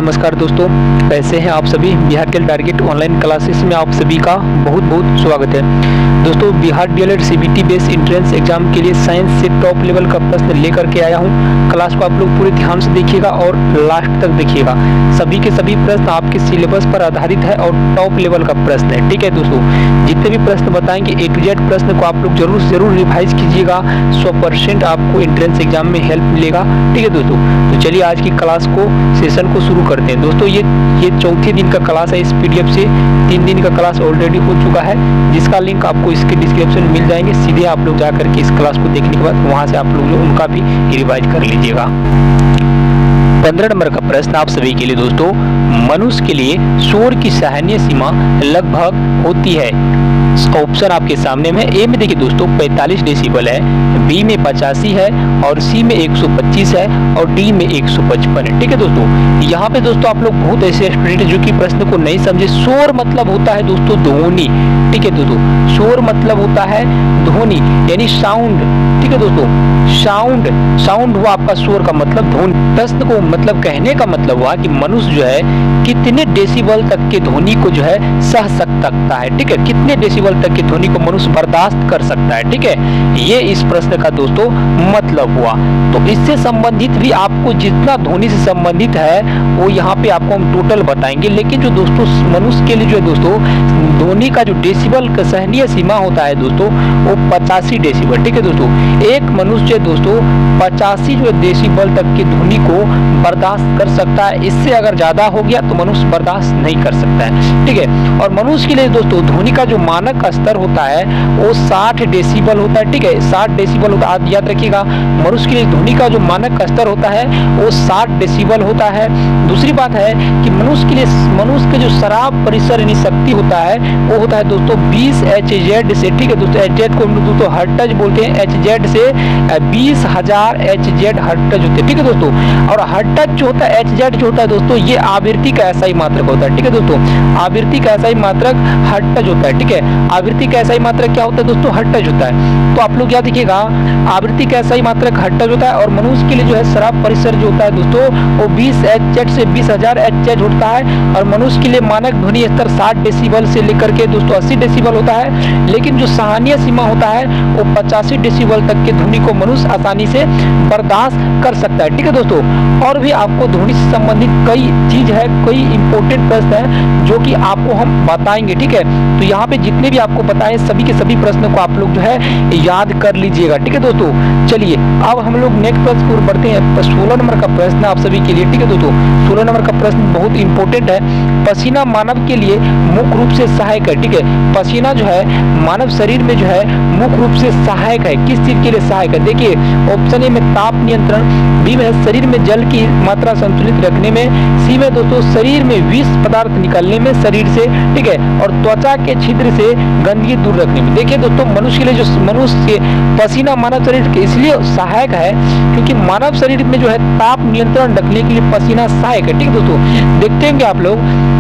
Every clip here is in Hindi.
नमस्कार दोस्तों, कैसे हैं आप सभी। बिहार के टारगेट ऑनलाइन क्लासेस में आप सभी का बहुत बहुत स्वागत है। दोस्तों, Bihar DElEd CBT based entrance exam के लिए साइंस से टॉप लेवल का प्रश्न लेकर के आया हूं। क्लास को आप लोग पूरे ध्यान से देखिएगा और लास्ट तक देखिएगा। सभी के सभी प्रश्न आपके सिलेबस पर आधारित है और टॉप लेवल का प्रश्न है। ठीक है दोस्तों, जितने भी प्रश्न बताएंगे ए टू जेड प्रश्न को आप लोग जरूर रिवाइज कीजिएगा। 100% आपको एंट्रेंस एग्जाम में हेल्प मिलेगा। ठीक है दोस्तों, तो चलिए आज की क्लास को सेशन को शुरू करते हैं। दोस्तों, ये चौथे दिन का क्लास है। इस पीडीएफ से 3 दिन का क्लास ऑलरेडी हो चुका है, जिसका लिंक आपको इसके डिस्क्रिप्शन में मिल जाएंगे। सीधे आप लोग जाकर के इस क्लास को देखने के बाद वहां से आप लोग जो उनका भी रिवाइज कर लीजिएगा। 15 नंबर का प्रश्न आप सभी के लिए दोस्तों, मनुष्य के लिए शोर की सह्य सीमा लगभग होती है। ऑप्शन आपके सामने में। ए में देखिए दोस्तों 45 डेसिबल है, बी में 85 है और सी में 125 है और डी में 155 है। ठीक है दोस्तों, यहाँ पे दोस्तों आप लोग बहुत ऐसे स्टूडेंट जो कि प्रश्न को नहीं समझे। शोर मतलब होता है दोस्तों ध्वनि। ठीक है दोस्तों, शोर मतलब होता है ध्वनि यानी साउंड। ठीक है दोस्तों, साउंड हुआ आपका शोर का मतलब ध्वनि। प्रश्न को मतलब कहने का मतलब हुआ कि मनुष्य जो है कितने डेसिबल तक के ध्वनि को जो है सह सकता है। ठीक है, कितने डेसिबल तक की ध्वनि को मनुष्य बर्दाश्त कर सकता है। ठीक है, ये इस प्रश्न का दोस्तों मतलब हुआ। तो इससे संबंधित भी आपको जितना ध्वनि से संबंधित है वो यहाँ पे आपको हम टोटल बताएंगे। लेकिन जो दोस्तों मनुष्य के लिए जो है दोस्तों ध्वनि का जो डेसिबल का सहनीय सीमा होता है दोस्तों वो 85 डेसिबल। ठीक है दोस्तों, एक मनुष्य जो है दोस्तों 85 जो डेसिबल तक की ध्वनि को बर्दाश्त कर सकता है। इससे अगर ज्यादा हो गया तो मनुष्य बर्दाश्त नहीं कर सकता है। ठीक है, और मनुष्य के लिए दोस्तों ध्वनि का जो मानक का स्तर होता है वो 60 डेसिबल होता है। ठीक है, 60 डेसिबल होता है। आप याद रखिएगा, मनुष्य के लिए ध्वनि का जो मानक का स्तर होता है वो 60 डेसिबल होता है। दूसरी बात है कि मनुष्य के जो शराब परिसर यानी शक्ति होता है वो होता है दोस्तों 20 HZ से। ठीक है दोस्तों, HZ को हम लोग दोस्तों हर्ट्ज बोलते हैं। HZ से 20,000 HZ हर्ट्ज होते हैं। ठीक है दोस्तों, और हर्ट्ज जो होता है HZ जो होता है दोस्तों ये आवृत्ति का ऐसा ही मात्रक होता है। ठीक है दोस्तों, आवृत्ति का ऐसा ही मात्रक हर्ट्ज होता है। ठीक है, आवृत्ति का ऐसा ही मात्रक क्या होता है दोस्तों हर्ट्ज होता है। तो आप लोग याद रखिएगा, आवृत्ति का ऐसा ही मात्रक हर्ट्ज होता है। और मनुष्य के लिए जो है शराब परिसर जो होता है दोस्तों वो 20 HZ से 20,000 HZ होता है। और मनुष्य के लिए मानक ध्वनि स्तर 60 डेसिबल से लेकर के दोस्तों 80 डेसिबल होता है। लेकिन जो सहनीय सीमा होता है वो 85 डेसिबल तक की ध्वनि को मनुष्य आसानी से बर्दाश्त कर सकता है। ठीक है दोस्तों, और भी आपको ध्वनि से संबंधित कई चीज है, कई इंपोर्टेंट प्रश्न है जो कि आपको हम बताएंगे। ठीक है, तो यहाँ पे जितने भी आपको बताएं सभी के सभी प्रश्नों को आप लोग जो है याद कर लीजिएगा। ठीक है दोस्तों, चलिए अब हम लोग नेक्स्ट प्रश्न की ओर बढ़ते हैं। 16 नंबर का प्रश्न आप सभी के लिए। ठीक है दोस्तों, 16 नंबर का प्रश्न बहुत इंपॉर्टेंट है। पसीना मानव के लिए मुख्य रूप से सहायक है। ठीक है, पसीना जो है मानव शरीर में जो है मुख्य रूप से सहायक है। किस चीज के लिए सहायक है? देखिए, ऑप्शन ए में ताप नियंत्रण, बी में शरीर में जल की मात्रा संतुलित रखने में, सी में दोस्तों शरीर में विष पदार्थ निकलने में शरीर से। ठीक है, और त्वचा के छिद्र से गंदगी दूर रखने में। देखिए दोस्तों, मनुष्य के लिए जो मनुष्य के पसीना मानव शरीर के इसलिए सहायक है क्योंकि मानव शरीर में जो है ताप नियंत्रण रखने के लिए पसीना सहायक है। ठीक है दोस्तों, देखते हैं आप लोग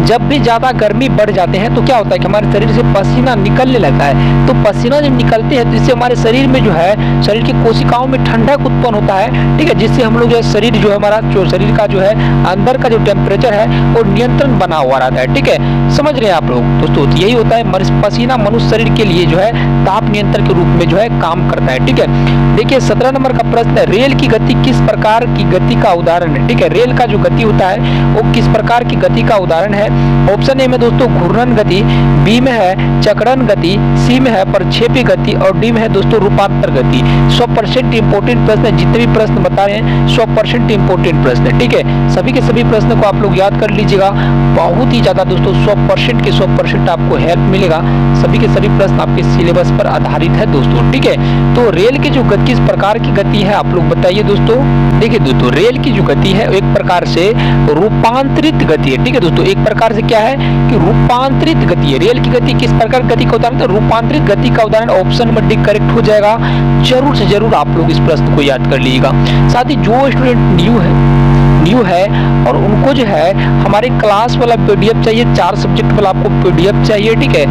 जब भी ज्यादा गर्मी बढ़ जाते हैं तो क्या होता है कि हमारे शरीर से पसीना निकलने लगता है। तो पसीना जब निकलते हैं तो इससे हमारे शरीर में जो है शरीर की कोशिकाओं में ठंडक उत्पन्न होता है। ठीक है, जिससे हम लोग जो है शरीर जो है हमारा जो शरीर का जो है अंदर का जो टेम्परेचर है वो नियंत्रण बना हुआ रहता है। ठीक है, समझ रहे हैं आप लोग दोस्तों, तो यही होता है पसीना मनुष्य शरीर के लिए जो है ताप नियंत्रण के रूप में जो है काम करता है। ठीक है, देखिए 17 नंबर का प्रश्न है, रेल की गति किस प्रकार की गति का उदाहरण है? ठीक है, रेल का जो गति होता है वो किस प्रकार की गति का उदाहरण है? ऑप्शन ए में दोस्तों घूर्णन गति, बी में है चक्रण गति, सी में है प्रक्षेपी गति और डी में है दोस्तों रूपांतर गति। 100% इंपोर्टेंट प्रश्न है। जितने भी प्रश्न बता रहे हैं 100% इंपोर्टेंट प्रश्न है। ठीक है, सभी के सभी प्रश्न को आप लोग याद कर लीजिएगा। बहुत ही ज्यादा दोस्तों 100% के 100% आपको हेल्प मिलेगा। सभी के सभी प्रश्न आपके सिलेबस पर आधारित है दोस्तों। ठीक है, तो रेल की जो गति किस प्रकार की गति है आप लोग बताइए दोस्तों। देखिए दोस्तों, रेल की जो गति है एक प्रकार से रूपांतरित गति है। ठीक है दोस्तों, एक प्रकार से क्या है कि रूपांतरित गति है। रेल की गति किस प्रकार गति का उदाहरण? तो रूपांतरित गति का उदाहरण ऑप्शन नंबर डी करेक्ट हो जाएगा। जरूर से जरूर आप लोग इस प्रश्न को याद कर लीजिएगा। साथ ही जो स्टूडेंट न्यू है और उनको जो है हमारे क्लास वाला पीडीएफ चाहिए, 4 सब्जेक्ट वाला आपको पीडीएफ चाहिए। ठीक है,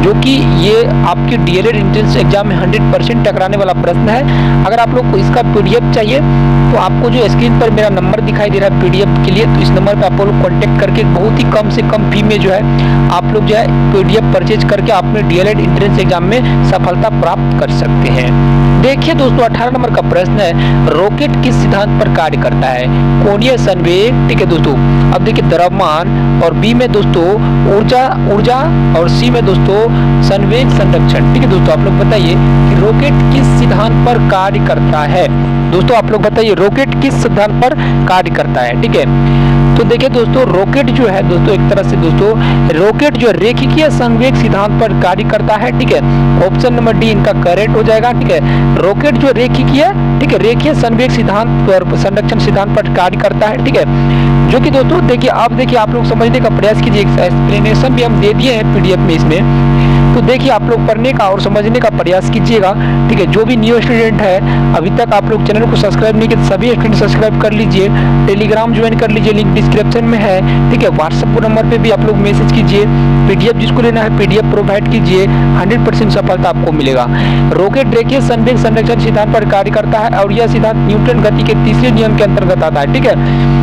जो कि ये आपके डीएलएड एंट्रेंस एग्जाम में 100% टकराने वाला प्रश्न है। अगर आप लोग को इसका पीडीएफ चाहिए तो आपको जो स्क्रीन पर मेरा नंबर दिखाई दे रहा है पीडीएफ के लिए, तो इस नंबर पर आप लोग कॉन्टेक्ट करके बहुत ही कम से कम फी में जो है आप लोग जो है पीडीएफ परचेज करके अपने डीएलएड एंट्रेंस एग्जाम में सफलता प्राप्त कर सकते हैं। देखिए दोस्तों 18 नंबर का प्रश्न है, रॉकेट किस सिद्धांत पर कार्य करता है? कोणीय संवेग, ठीक है दोस्तों। अब देखिए द्रव्यमान, और बी में दोस्तों ऊर्जा, और सी में दोस्तों संवेग संरक्षण। ठीक है दोस्तों, आप लोग बताइए कि रॉकेट किस सिद्धांत पर कार्य करता है? दोस्तों आप लोग बताइए रॉकेट किस सिद्धांत पर कार्य करता है? ठीक है, तो देखिए दोस्तों रॉकेट जो है दोस्तों एक तरह से दोस्तों रॉकेट जो रेखीय संवेग सिद्धांत पर कार्य करता है। ठीक है, ऑप्शन नंबर डी इनका करेक्ट हो जाएगा। ठीक है, रॉकेट जो रेखीय संवेग सिद्धांत पर संरक्षण सिद्धांत पर कार्य करता है। ठीक है, जो कि दोस्तों देखिए अब देखिए आप लोग समझने का प्रयास कीजिए, एक्सप्लेनेशन भी हम दे दिए हैं पीडीएफ में इसमें, तो देखिए आप लोग पढ़ने का और समझने का प्रयास कीजिएगा। ठीक है, जो भी न्यू स्टूडेंट है अभी तक आप लोग चैनल को सब्सक्राइब नहीं किए, सभी स्टूडेंट सब्सक्राइब कर लीजिए, टेलीग्राम ज्वाइन कर लीजिए, लिंक डिस्क्रिप्शन में है। ठीक है, व्हाट्सएप नंबर पे भी आप लोग मैसेज कीजिए, पीडीएफ जिसको लेना है पीडीएफ प्रोवाइड कीजिए, 100% सफलता आपको मिलेगा। रॉकेट रेखीय संवेग संरक्षण सिद्धांत पर कार्य करता है और यह सिद्धांत न्यूटन गति के तीसरे नियम के अंतर्गत आता है। ठीक है,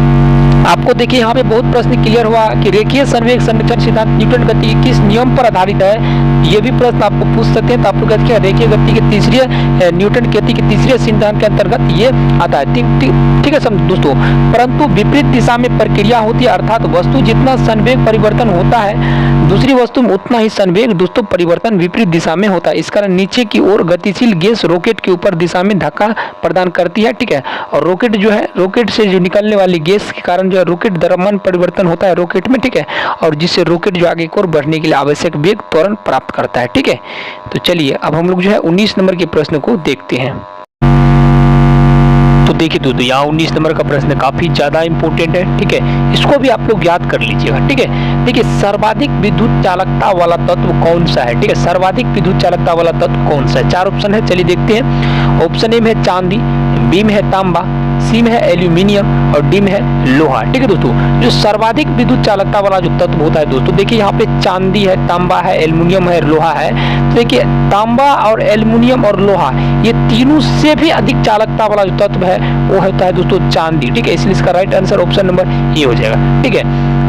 आपको देखिए यहाँ पे बहुत प्रश्न क्लियर हुआ कि रेखीय संवेग संरक्षण सिद्धांत न्यूटन गति के किस नियम पर आधारित है। ये भी प्रश्न आपको पूछ सकते हैं, तो आप लोग कहते हैं रेखीय गति के तीसरे न्यूटन गति के तीसरे सिद्धांत के अंतर्गत ये आता है। ठीक है दोस्तों, परंतु विपरीत दिशा में प्रक्रिया होती है, अर्थात वस्तु जितना संवेग परिवर्तन होता है दूसरी वस्तु में उतना ही संवेग दोस्तों परिवर्तन विपरीत दिशा में होता है। इस कारण नीचे की ओर गतिशील गैस रॉकेट के ऊपर दिशा में धक्का प्रदान करती है। ठीक है, और रॉकेट जो है रॉकेट से जो निकलने वाली गैस के कारण जो है रॉकेट द्रव्यमान परिवर्तन होता है रॉकेट में। ठीक है, और जिससे रॉकेट जो आगे की ओर बढ़ने के लिए आवश्यक वेग त्वरण प्राप्त करता है। ठीक है, तो चलिए अब हम लोग जो है 19 नंबर के प्रश्न को देखते हैं। तो देखिए दोस्तों यहाँ 19 नंबर का प्रश्न काफी ज्यादा इंपॉर्टेंट है। ठीक है, इसको भी आप लोग याद कर लीजिएगा। ठीक है, देखिए सर्वाधिक विद्युत चालकता वाला तत्व कौन सा है? ठीक है, सर्वाधिक विद्युत चालकता वाला तत्व कौन सा है? 4 ऑप्शन है, चलिए देखते हैं। ऑप्शन ए में है चांदी, बी में है तांबा, सी में है एल्यूमिनियम और डी में है लोहा। ठीक है दोस्तों, जो सर्वाधिक विद्युत चालकता वाला जो तत्व होता है दोस्तों, देखिए यहाँ पे चांदी है, तांबा है, एल्यूमिनियम है, लोहा है। तो देखिए तांबा और एल्यूमिनियम और लोहा ये तीनों से भी अधिक चालकता वाला जो तत्व है वो होता है दोस्तों चांदी। ठीक है, इसलिए इसका right answer option number A हो जाएगा। ठीक है,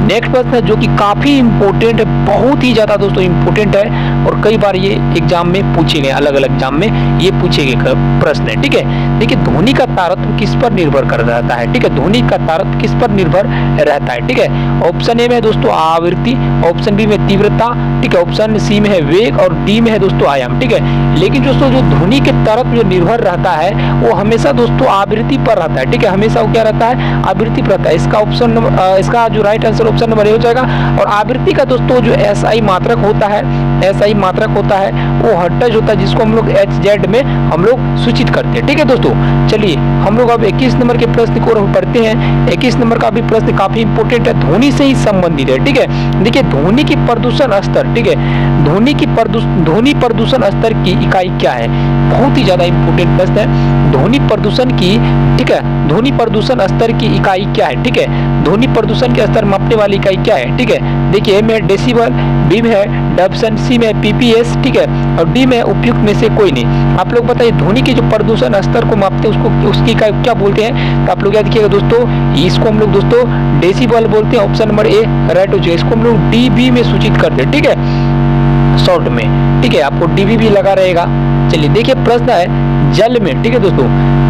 नेक्स्ट प्रश्न है जो कि काफी इंपॉर्टेंट है, बहुत ही ज्यादा दोस्तों इंपॉर्टेंट है और कई बार ये एग्जाम में पूछे गए, अलग अलग एग्जाम में ये पूछे गए प्रश्न है। ठीक है, देखिए ध्वनि का तारतम्य किस पर निर्भर कर रहता है? ठीक है, ध्वनि का तारतम्य किस पर निर्भर रहता है? ठीक है, ऑप्शन ए में है दोस्तों आवृत्ति, ऑप्शन बी में तीव्रता, ठीक है, ऑप्शन सी में है वेग और डी में है दोस्तों आयाम। ठीक है, लेकिन दोस्तों जो ध्वनि के तारतम्य जो निर्भर रहता है वो हमेशा दोस्तों आवृत्ति पर रहता है। ठीक है, हमेशा वो क्या रहता है? आवृत्ति पर रहता है। इसका ऑप्शन नंबर इसका जो right answer option number A हो जाएगा। और आवृत्ति का दोस्तों जो एसआई मात्रक होता है, एसआई मात्रक होता है वो हर्ट्ज होता है, जिसको हम लोग एचजेड में हम लोग सूचित करते हैं। ठीक है दोस्तों, चलिए हम लोग अब 21 नंबर के प्रश्न को पढ़ते हैं। 21 नंबर का भी प्रश्न काफी इंपॉर्टेंट है, ध्वनि से ही संबंधित है। ठीक है, देखिए ध्वनि की प्रदूषण स्तर, ठीक है, ध्वनि प्रदूषण स्तर की इकाई क्या है? बहुत ही ज्यादा इंपॉर्टेंट प्रश्न है। ध्वनि प्रदूषण की, ठीक है, ध्वनि प्रदूषण स्तर की इकाई क्या है? ठीक है, ध्वनि प्रदूषण के स्तर मापने वाली इकाई क्या है? ठीक है, देखिए ए में है डेसिबल, बी में है डेसिबल, सी में पीपीएस, ठीक है, और डी में उपयुक्त में से कोई नहीं। आप लोग बताइए ध्वनि के जो प्रदूषण स्तर को मापते हैं उसको उसकी इकाई क्या बोलते हैं? तो आप लोग याद रखिएगा दोस्तों, इसको हम लोग दोस्तों डेसिबल बोलते हैं। ऑप्शन नंबर ए राइट हो जाएगा। इसको हम लोग डीबी में सूचित करते हैं। ठीक है, शॉर्ट में। ठीक है, आपको डीबी भी लगा रहेगा। चलिए देखिए प्रश्न है जल में, ठीक है दोस्तों,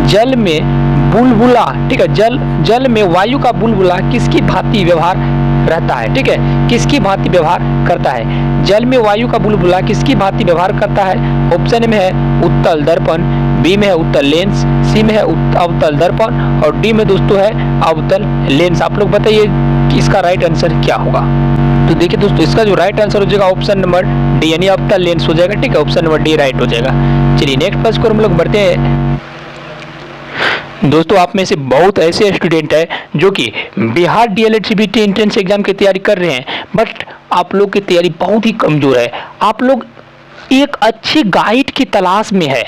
जल में बुलबुला, ठीक है, जल में वायु का बुलबुला किसकी भांति व्यवहार रहता है? ठीक है, किसकी भांति व्यवहार करता है? जल में वायु का बुलबुला किसकी भांति व्यवहार करता है? ऑप्शन में है उत्तल दर्पण, बी में है उत्तल लेंस, सी में है अवतल दर्पण और डी में दोस्तों है अवतल लेंस। आप लोग बताइए कि इसका राइट आंसर क्या होगा? तो देखिए दोस्तों इसका जो राइट आंसर हो जाएगा ऑप्शन नंबर डी यानी अवतल लेंस हो जाएगा। ठीक है, ऑप्शन नंबर डी राइट हो जाएगा। चलिए नेक्स्ट प्रश्न को हम लोग बढ़ते हैं। दोस्तों आप में से बहुत ऐसे स्टूडेंट हैं जो कि Bihar DElEd CBT entrance exam की तैयारी कर रहे हैं, बट आप लोग की तैयारी बहुत ही कमजोर है। आप लोग एक अच्छी गाइड की तलाश में है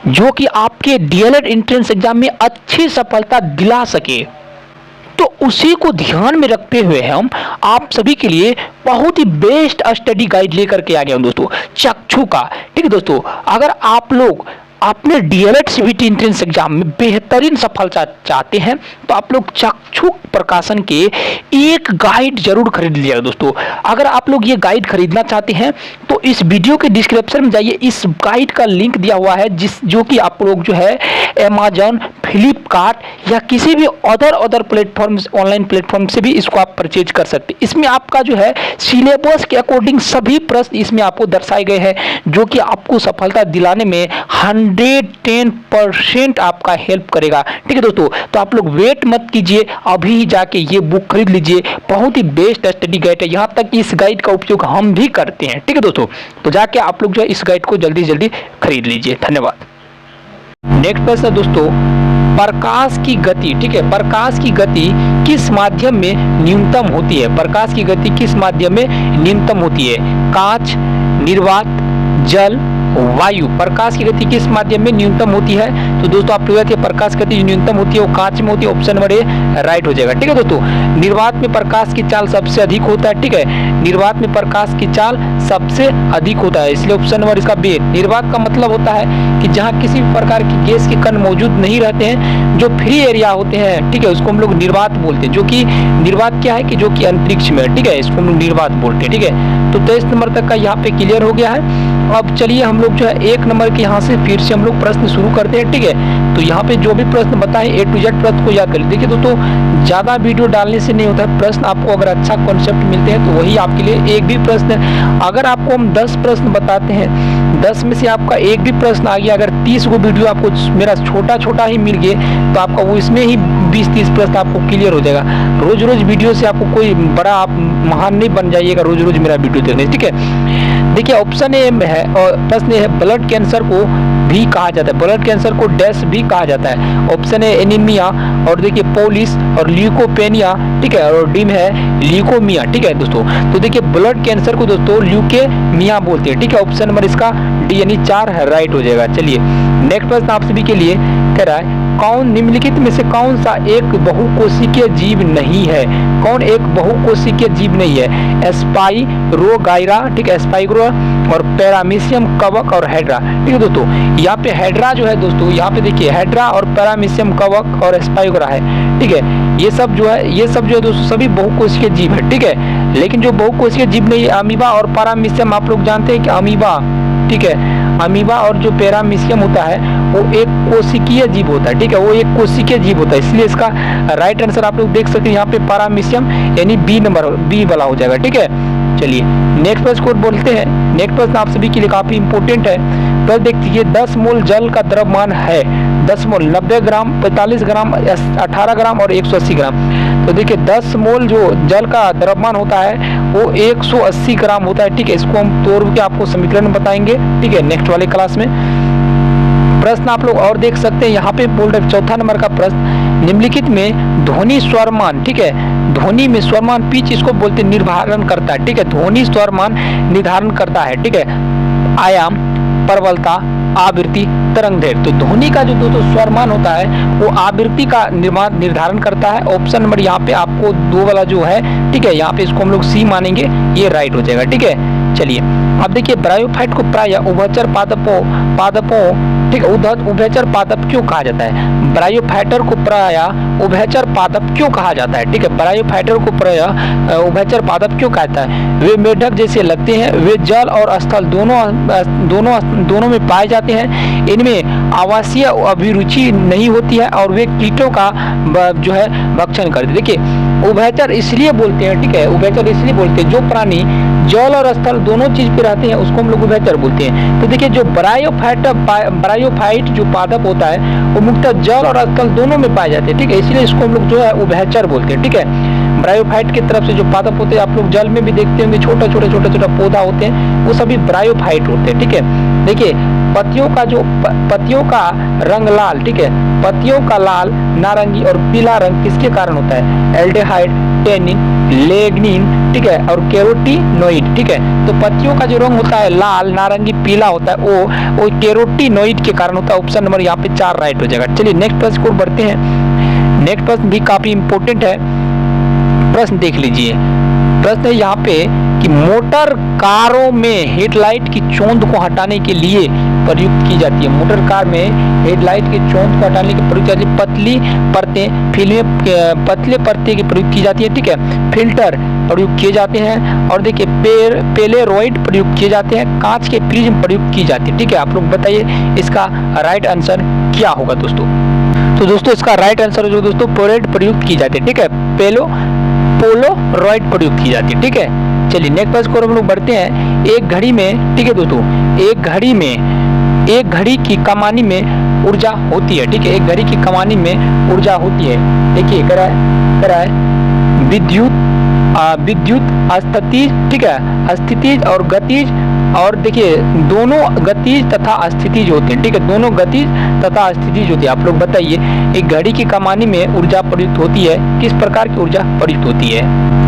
जो कि आपके डीएलएड एंट्रेंस एग्जाम में अच्छी सफलता दिला सके। तो उसी को ध्यान में रखते हुए हम आप सभी के लिए बहुत ही बेस्ट स्टडी गाइड लेकर के आ गया हूं दोस्तों, चक्षु का। ठीक है दोस्तों, अगर आप लोग अपने डीएलएड सीबीटी एंट्रेंस एग्जाम में बेहतरीन सफलता चाहते हैं तो आप लोग चक्षु प्रकाशन के एक गाइड जरूर खरीद लिया दोस्तों। अगर आप लोग ये गाइड खरीदना चाहते हैं तो इस वीडियो के डिस्क्रिप्शन में जाइए, इस गाइड का लिंक दिया हुआ है जो कि आप लोग जो है अमेजॉन, फ्लिपकार्ट या किसी भी अदर प्लेटफॉर्म, ऑनलाइन प्लेटफॉर्म से भी इसको आप परचेज कर सकते हैं। इसमें आपका जो है सिलेबस के अकॉर्डिंग सभी प्रश्न इसमें आपको दर्शाए गए हैं जो कि आपको सफलता दिलाने में 110% आपका हेल्प करेगा। ठीक है दोस्तों, तो आप लोग वेट मत कीजिए, अभी ही जाके ये बुक खरीद लीजिए। बहुत ही बेस्ट स्टडी गाइड है, यहाँ तक कि इस गाइड का उपयोग हम भी करते हैं। ठीक है दोस्तों, तो जाके आप लोग जो है इस गाइड को जल्दी से जल्दी खरीद लीजिए। धन्यवाद। नेक्स्ट प्रश्न है दोस्तों, प्रकाश की गति। ठीक है, प्रकाश की गति किस माध्यम में न्यूनतम होती है? प्रकाश की गति किस माध्यम में न्यूनतम होती है? कांच, निर्वात, जल, वायु। प्रकाश की गति किस माध्यम में न्यूनतम होती है? तो दोस्तों आप लोग प्रकाश की गति न्यूनतम होती है वो कांच में होती है। ऑप्शन नंबर ए राइट हो जाएगा। ठीक है दोस्तों, निर्वात में प्रकाश की चाल सबसे अधिक होता है। ठीक है, निर्वात में प्रकाश की चाल सबसे अधिक होता है, इसलिए ऑप्शन नंबर इसका बी। निर्वात का मतलब होता है कि जहाँ किसी भी प्रकार की गैस के कण मौजूद नहीं रहते हैं, जो फ्री एरिया होते हैं, ठीक है, उसको हम लोग निर्वात बोलते हैं। जो कि निर्वात क्या है कि जो कि अंतरिक्ष में है। ठीक है, इसको हम लोग निर्वात बोलते हैं। ठीक है, तो 23 नंबर तक का यहाँ पे क्लियर हो गया है। अब चलिए हम लोग जो है 1 नंबर के यहाँ से फिर से हम लोग प्रश्न शुरू करते हैं। ठीक है, तो यहाँ पे जो भी प्रश्न बताए A to Z प्रश्न को याद कर लीजिए। देखिए दोस्तों, ज़्यादा वीडियो डालने से नहीं होता है, प्रश्न आपको अगर अच्छा कॉन्सेप्ट मिलते हैं तो वही आपके लिए एक भी प्रश्न है। अगर आपको हम 10 प्रश्न बताते हैं, 10 में से आपका एक भी प्रश्न आ गया, अगर 30 को वीडियो आपको मेरा छोटा ही मिल गए तो आपका वो इसमें ही 20-30 प्रश्न आपको क्लियर हो जाएगा। रोज वीडियो से आपको कोई बड़ा आप महान नहीं बन जाइएगा रोज मेरा वीडियो देखने। ठीक है, देखिए ऑप्शन ए में है और प्रश्न है ब्लड कैंसर को भी कहा जाता है, ब्लड कैंसर को डैश भी कहा जाता है। ऑप्शन है एनीमिया, और देखिए पोलिस और ल्यूकोपेनिया। ठीक है, और डी में है ल्यूकोमिया। ठीक है दोस्तों, तो देखिए ब्लड कैंसर को दोस्तों ल्यूकेमिया बोलते हैं। ठीक है, ऑप्शन नंबर इसका डी यानी 4 है, राइट हो जाएगा। चलिए नेक्स्ट प्रश्न आप सभी के लिए कह रहा है, कौन निम्नलिखित में से कौन सा एक बहुकोशिकीय जीव नहीं है? कौन एक बहुकोशिकीय जीव नहीं है? स्पाइरोगाइरा, ठीक है, स्पाइरो और पैरामीशियम कवक और हेड्रा। ठीक है दोस्तों, यहाँ पे हेड्रा जो है दोस्तों, यहाँ पे देखिए हेड्रा और पैरामीशियम कवक और स्पाइरोगा है। ठीक है, ये सब जो है दोस्तों सभी बहुकोशिकीय जीव है। ठीक है, लेकिन जो बहुकोशिकीय जीव नहीं है अमीबा और पैरामीशियम, आप लोग जानते हैं कि अमीबा, ठीक है, अमीबा और जो पैरामीशियम होता है वो एक कोशिकीय जीव होता है। ठीक है, वो एक कोशिकीय जीव होता है, इसलिए इसका राइट आंसर आप लोग देख सकते हैं यहाँ पे पैरामीशियम यानी बी नंबर, बी वाला हो जाएगा। ठीक है, चलिए नेक्स्ट प्रश्न को बोलते हैं। नेक्स्ट प्रश्न आप सभी के लिए काफी इंपोर्टेंट है। तो देखिए 10 मोल जल का द्रव्यमान है, 10 मोल 90 ग्राम, 45 ग्राम, 18 ग्राम और 180 ग्राम। तो देखिए 10 मोल जो जल का द्रव्यमान होता है वो 180 ग्राम होता है। ठीक है, इसको हम तोड़ के आपको समीकरण बताएंगे। ठीक है, नेक्स्ट वाले क्लास में प्रश्न आप लोग और देख सकते हैं। यहाँ पे बोल रहे 4था नंबर का प्रश्न, निम्नलिखित में ध्वनि स्वरमान, ठीक है, ध्वनि में स्वरमान पिच इसको बोलते निर्धारण करता है। ठीक है, ध्वनि स्वरमान निर्धारण करता है। ठीक है, आयाम, प्रबलता, आवृत्ति, तरंग दैर्घ्य। तो ध्वनि का जो दोस्तों स्वरमान होता है वो आवृत्ति का निर्धारण करता है। ऑप्शन नंबर यहाँ पे आपको 2 वाला जो है, ठीक है, यहाँ पे इसको हम लोग सी मानेंगे, ये राइट हो जाएगा। ठीक है, चलिए अब देखिए ब्रायोफाइट को प्राय उभयचर पादपों, ठीक है, उभयचर पादप क्यों कहा जाता है? ब्रायोफाइटर को प्राय उभयचर पादप क्यों कहा जाता है? ठीक है, ब्रायोफाइटर को प्राय उभयचर पादप क्यों कहता है? वे मेढक जैसे लगते हैं, वे जल और स्थल दोनों में पाए जाते हैं, इनमें आवासीय अभिरुचि नहीं होती है और वे कीटों का जो है भक्षण करते हैं। देखिए उभयचर इसलिए बोलते हैं, ठीक है, उभयचर इसलिए बोलते हैं जो प्राणी जल और स्थल दोनों चीज पे रहते हैं उसको हम लोग उभयचर बोलते हैं। तो देखिए जो ब्रायोफाइट जो पादप होता है वो मुख्यतः जल और स्थल दोनों में पाए जाते हैं। ठीक है, इसलिए इसको हम लोग जो है उभयचर बोलते हैं। ठीक है, ब्रायोफाइट की तरफ से जो पादप होते हैं आप लोग जल में भी देखते होंगे, छोटा पौधा होते हैं, वो सभी ब्रायोफाइट होते हैं। ठीक है, देखिए पत्तियों का रंग लाल, ठीक है, पत्तियों का लाल, नारंगी और पीला रंग किसके कारण होता है? एल्डेहाइड, टेनिन, लिग्निन, ठीक है, और कैरोटीनोइड। ठीक है, तो पत्तियों का जो रंग होता है लाल, नारंगी, पीला होता है वो कैरोटीनोइड के कारण होता है। ऑप्शन नंबर यहाँ पे 4 राइट हो जाएगा। चलिए नेक्स्ट प्रश्न को बढ़ते हैं। नेक्स्ट प्रश्न भी काफी इंपोर्टेंट है। प्रश्न देख लीजिए। प्रश्न है यहाँ पे कि मोटर कारों में हेडलाइट की चोंद को हटाने के लिए प्रयुक्त की जाती है। मोटर कार में हेडलाइट की चोंद को हटाने के प्रयुक्त की जाती है। पतली परतें फिल्में पतले परतें की प्रयुक्त की जाती है, ठीक है। फिल्टर प्रयुक्त किए जाते हैं और देखिए पेलेरॉइड प्रयुक्त किए जाते हैं। कांच के प्रिज्म प्रयुक्त की जाती है, ठीक है। आप लोग बताइए इसका राइट आंसर क्या होगा दोस्तों। तो दोस्तों इसका राइट आंसर जो दोस्तों पोलेराइड प्रयुक्त की जाती है, ठीक है। पोलेराइड प्रयुक्त की जाती है, ठीक है। चलिए नेक्स्ट क्वेश्चन को हम लोग बढ़ते हैं। एक घड़ी में, ठीक है दोस्तों, एक घड़ी की कमानी में ऊर्जा होती है, ठीक है। एक घड़ी की कमानी में ऊर्जा होती है। देखिए कह रहा है विद्युत अस्थितिज, ठीक है, अस्थितिज और गतिज। और देखिए दोनों गतिज तथा स्थितिज होते हैं, ठीक है। दोनों गतिज तथा स्थितिज होती है। आप लोग बताइए एक घड़ी की कमानी में ऊर्जा प्रयुक्त होती है, किस प्रकार की ऊर्जा प्रयुक्त होती है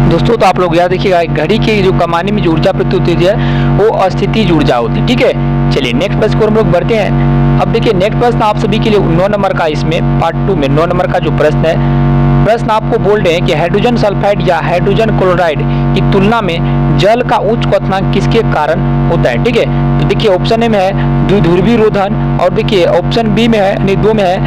दोस्तों। तो आप लोग याद रखिएगा घड़ी की जो कमानी में जो ऊर्जा प्रयुक्त होती है वो अस्थितिज ऊर्जा होती है, ठीक है। चलिए नेक्स्ट प्रश्न को हम लोग बढ़ते हैं। अब देखिए नेक्स्ट प्रश्न आप सभी के लिए 9 नंबर का, इसमें पार्ट 2 में 9 नंबर का जो प्रश्न है, प्रश्न आपको बोल रहे हैं कि हाइड्रोजन सल्फाइड या हाइड्रोजन क्लोराइड की तुलना में जल का उच्च क्वथनांक किसके कारण होता है, ठीक है। तो देखिए ऑप्शन ए में है द्विध्रुवीय रोधन, और देखिए ऑप्शन बी में है, नहीं 2 में है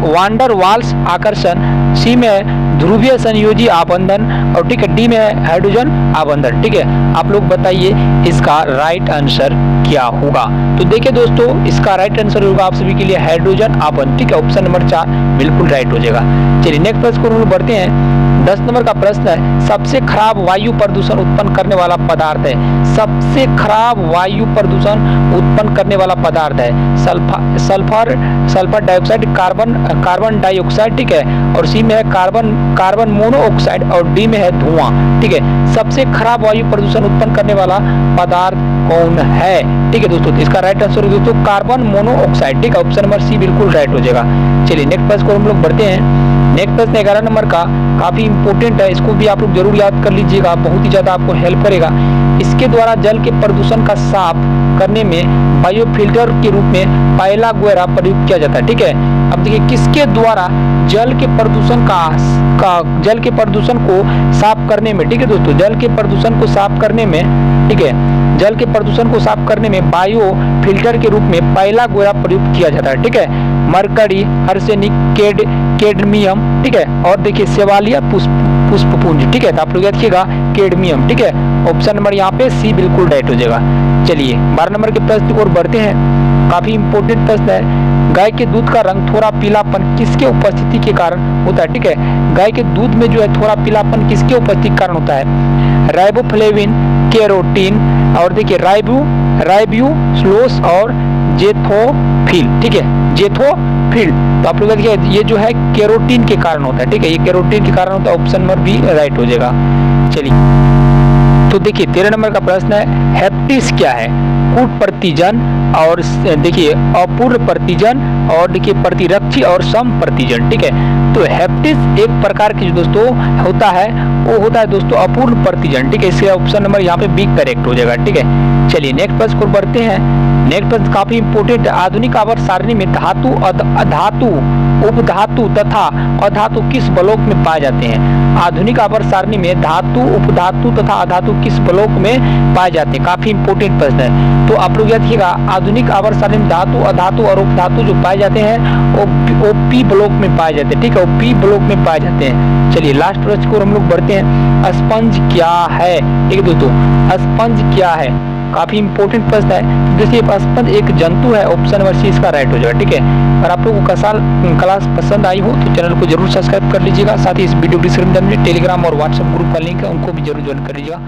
वांडर वाल्स आकर्षण, सी में है ध्रुवीय संयोजी आबंधन, और ठीक है डी में है हाइड्रोजन आबंधन, ठीक है। आप लोग बताइए इसका राइट आंसर क्या होगा। तो देखिए दोस्तों इसका राइट आंसर होगा आप सभी के लिए हाइड्रोजन आबंधन, ठीक है। ऑप्शन नंबर 4 बिल्कुल राइट हो जाएगा। चलिए नेक्स्ट प्रश्न को हम लोग बढ़ते हैं। 10 नंबर का प्रश्न है सबसे खराब वायु प्रदूषण उत्पन्न करने वाला पदार्थ है। सबसे खराब वायु प्रदूषण उत्पन्न करने वाला पदार्थ है सल्फर डाइऑक्साइड, कार्बन डाइऑक्साइड, ठीक है। और सी में है कार्बन मोनोऑक्साइड, और डी में है धुआं, ठीक है। सबसे खराब वायु प्रदूषण उत्पन्न करने वाला पदार्थ कौन है, ठीक है दोस्तों। तो इसका राइट आंसर है दोस्तों कार्बन मोनोऑक्साइड, ठीक है। ऑप्शन नंबर सी बिल्कुल राइट हो जाएगा। चलिए नेक्स्ट प्रश्न को हम लोग बढ़ते हैं। नेक्स्ट प्रश्न 11 नंबर का काफी इंपोर्टेंट है, इसको भी आप लोग जरूर याद कर लीजिएगा, बहुत ही ज्यादा आपको हेल्प करेगा। इसके द्वारा जल के प्रदूषण का साफ करने में बायोफिल्टर के रूप में पायला गोरा प्रयुक्त किया जाता है, ठीक है। अब देखिए किसके द्वारा जल के प्रदूषण को साफ करने में, ठीक है दोस्तों, जल के प्रदूषण को साफ करने में, ठीक है, जल के प्रदूषण को साफ करने में बायो फिल्टर के रूप में पायला गोरा प्रयुक्त किया जाता है, ठीक है। मरकरी, आर्सेनिक, कैडमियम, ठीक है। और देखिए सेवालिया पुष्पपुंज, ठीक है। तो आप लोग याद रखिएगा कैडमियम, ठीक है। ऑप्शन नंबर यहाँ पे सी बिल्कुल राइट हो जाएगा। चलिए 12 नंबर के प्रश्न की ओर बढ़ते हैं। काफी इंपोर्टेंट प्रश्न है। गाय के दूध का रंग थोड़ा पीलापन किसके उपस्थिति के कारण होता है, ठीक है। गाय के दूध में जो है थोड़ा पीलापन किसके उपस्थिति के कारण होता है। राइबोफ्लेविन, कैरोटीन, और देखिए राइब्यूस्लोस और जेथोफिल, ठीक है, जेथोफिल। तो आप लोग देखिए ये जो है कैरोटीन के कारण होता है, ठीक है। ये कैरोटीन के कारण होता है, ऑप्शन नंबर बी राइट हो जाएगा। चलिए तो देखिए 13 नंबर का प्रश्न है हेप्टिस क्या है। कूट प्रतिजन, और देखिए अपूर्ण प्रतिजन, और देखिए प्रतिरक्षी और सम प्रतिजन, ठीक है। तो हेप्टिस एक प्रकार की जो दोस्तों होता है वो होता है दोस्तों अपूर्ण प्रतिजन, ठीक है। इसलिए ऑप्शन नंबर यहाँ पे बी करेक्ट हो जाएगा, ठीक है। चलिए नेक्स्ट प्रश्न को बढ़ते हैं। नेक्स्ट प्रश्न काफी इंपोर्टेंट है। आधुनिक आवर्त सारणी में धातु, अधातु, उपधातु तथा अधातु किस ब्लॉक में पाए जाते हैं। आधुनिक आवर्त सारणी में धातु, उपधातु तथा अधातु किस ब्लॉक में पाए जाते हैं। काफी इंपोर्टेंट प्रश्न है। तो आप लोग याद रखिएगा आधुनिक आवर्त सारणी में धातु, अधातु और उपधातु जो पाए जाते हैं वो पी ब्लॉक में पाए जाते हैं, ठीक है। वो पी ब्लॉक में पाए जाते हैं। चलिए लास्ट प्रश्न को हम लोग बढ़ते हैं। स्पंज क्या है, ठीक है दोस्तों। स्पंज क्या है, काफी इंपोर्टेंट प्रश्न है। देखिए स्पंज एक जंतु है, ऑप्शन नंबर सी इसका राइट हो जाएगा, ठीक है। अगर आप लोगों को क्लास पसंद आई हो तो चैनल को जरूर सब्सक्राइब कर लीजिएगा। साथ ही इस वीडियो डिस्क्रिप्शन में टेलीग्राम और व्हाट्सएप ग्रुप का लिंक है, उनको भी जरूर ज्वाइन कर लीजिएगा।